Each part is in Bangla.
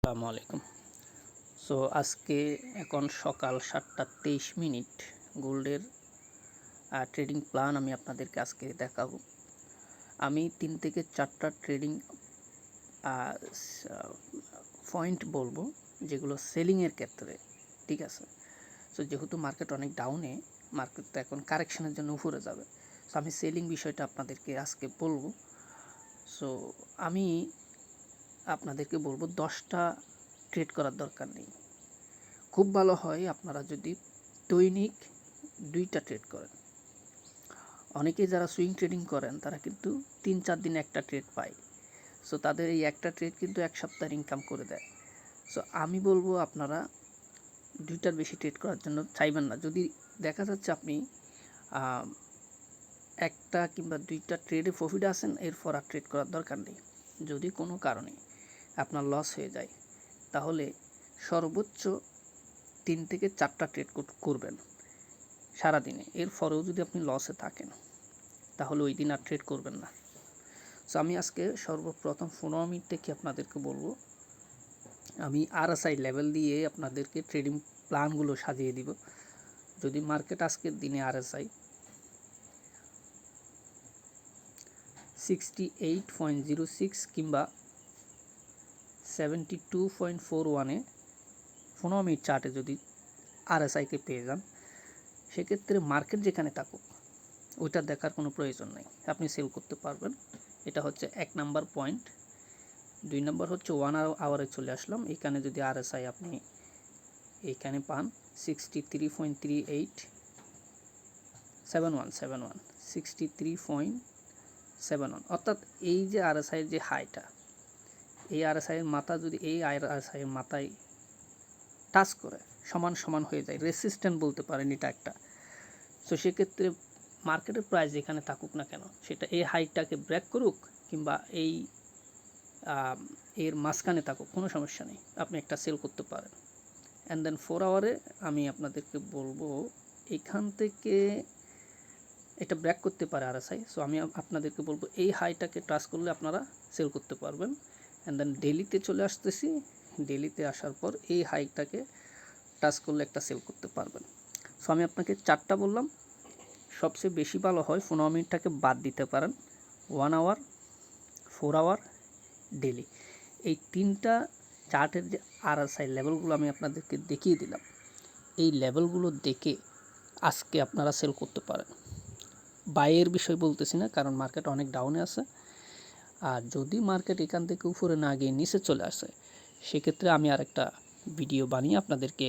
আসসালামু আলাইকুম। সো আজকে এখন সকাল 7:23 গোল্ডের ট্রেডিং প্ল্যান আমি আপনাদেরকে আজকে দেখাবো। আমি 3 থেকে 4টা ট্রেডিং পয়েন্ট বলবো যেগুলো সেলিংয়ের ক্ষেত্রে, ঠিক আছে। সো যেহেতু মার্কেট অনেক ডাউনে, মার্কেট তো এখন কারেকশনের জন্য উপরে যাবে। সো আমি সেলিং বিষয়টা আপনাদেরকে আজকে বলবো। সো আমি আপনাদেরকে বলবো 10টা ট্রেড করার দরকার নেই। খুব ভালো হয় আপনারা যদি দৈনিক 2টা ট্রেড করেন। অনেকেই যারা সুইং ট্রেডিং করেন তারা কিন্তু 3-4 দিনে একটা ট্রেড পায়। সো তাদের এই একটা ট্রেড কিন্তু এক সপ্তাহের ইনকাম করে দেয়। সো আমি বলবো আপনারা 2টার বেশি ট্রেড করার জন্য চাইবেন না। যদি দেখা যাচ্ছে আপনি একটা কিংবা 2টা ট্রেডে প্রফিট আসেন, এরপর আর ট্রেড করার দরকার নেই। যদি কোনো কারণে আপনার লস হয়ে যায় তাহলে সর্বোচ্চ 3 থেকে 4টা ট্রেড করবেন সারাদিনে। এরপরেও যদি আপনি লসে থাকেন তাহলে ওই দিন আর ট্রেড করবেন না। সো আমি আজকে সর্বপ্রথম 15 মিনিট থেকে আপনাদেরকে বলবো, আমি RSI লেভেল দিয়ে আপনাদেরকে ট্রেডিং প্ল্যানগুলো সাজিয়ে দিব। যদি মার্কেট আজকের দিনে RSI 68.06 কিংবা 72.41-এ 15 মিনিট চার্টে যদি RSI-কে পেয়ে যান, সেক্ষেত্রে মার্কেট যেখানে থাকুক ওইটা দেখার কোনো প্রয়োজন নেই, আপনি সেল করতে পারবেন। এটা হচ্ছে 1 নাম্বার পয়েন্ট। 2 নাম্বার হচ্ছে 1 আওয়ারে চলে আসলাম। এখানে যদি RSI আপনি এইখানে পান 63.71, অর্থাৎ এই যে RSI এর যে হাইটা, এই RSI এর মাথা যদি এই RSI এর মাথায় টাচ করে সমান সমান হয়ে যায়, রেসিস্ট্যান্ট বলতে পারেন এটা একটা। সো সেক্ষেত্রে মার্কেটের প্রাইস যেখানে থাকুক না কেন, সেটা এই হাইটটাকে ব্রেক করুক কিংবা এর মাঝখানে থাকুক, কোনো সমস্যা নেই, আপনি একটা সেল করতে পারেন। অ্যান্ড দেন 4 আওয়ারে আমি আপনাদেরকে বলবো এখান থেকে এটা ব্রেক করতে পারে RSI। সো আমি আপনাদেরকে বলবো এই হাইটাকে টাচ করলে আপনারা সেল করতে পারবেন। অ্যান্ড দেন ডেলিতে চলে আসতেছি। ডেলিতে আসার পর এই হাইটাকে টাচ করলে একটা সেল করতে পারবেন। সো আমি আপনাকে 4টা বললাম, সবচেয়ে বেশি ভালো হয় 15 মিনিটটাকে বাদ দিতে পারেন। 1 আওয়ার, 4 আওয়ার, ডেলি, এই 3টা চার্টের যে RSI লেভেলগুলো আমি আপনাদেরকে দেখিয়ে দিলাম, এই লেভেলগুলো দেখে আজকে আপনারা সেল করতে পারেন। বাইয়ের বিষয় বলতেছি না, কারণ মার্কেট অনেক ডাউনে আছে। আর যদি মার্কেট এখান থেকে উপরে না গিয়ে নিচে চলে আসে, সেক্ষেত্রে আমি আরেকটা ভিডিও বানিয়ে আপনাদেরকে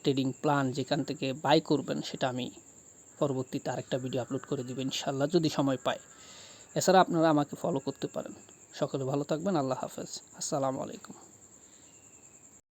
ট্রেডিং প্ল্যান যেখান থেকে বাই করবেন সেটা আমি পরবর্তীতে আরেকটা ভিডিও আপলোড করে দেবেন ইনশাল্লাহ, যদি সময় পায়। এছাড়া আপনারা আমাকে ফলো করতে পারেন। সকলে ভালো থাকবেন। আল্লাহ হাফেজ। আসসালামু আলাইকুম।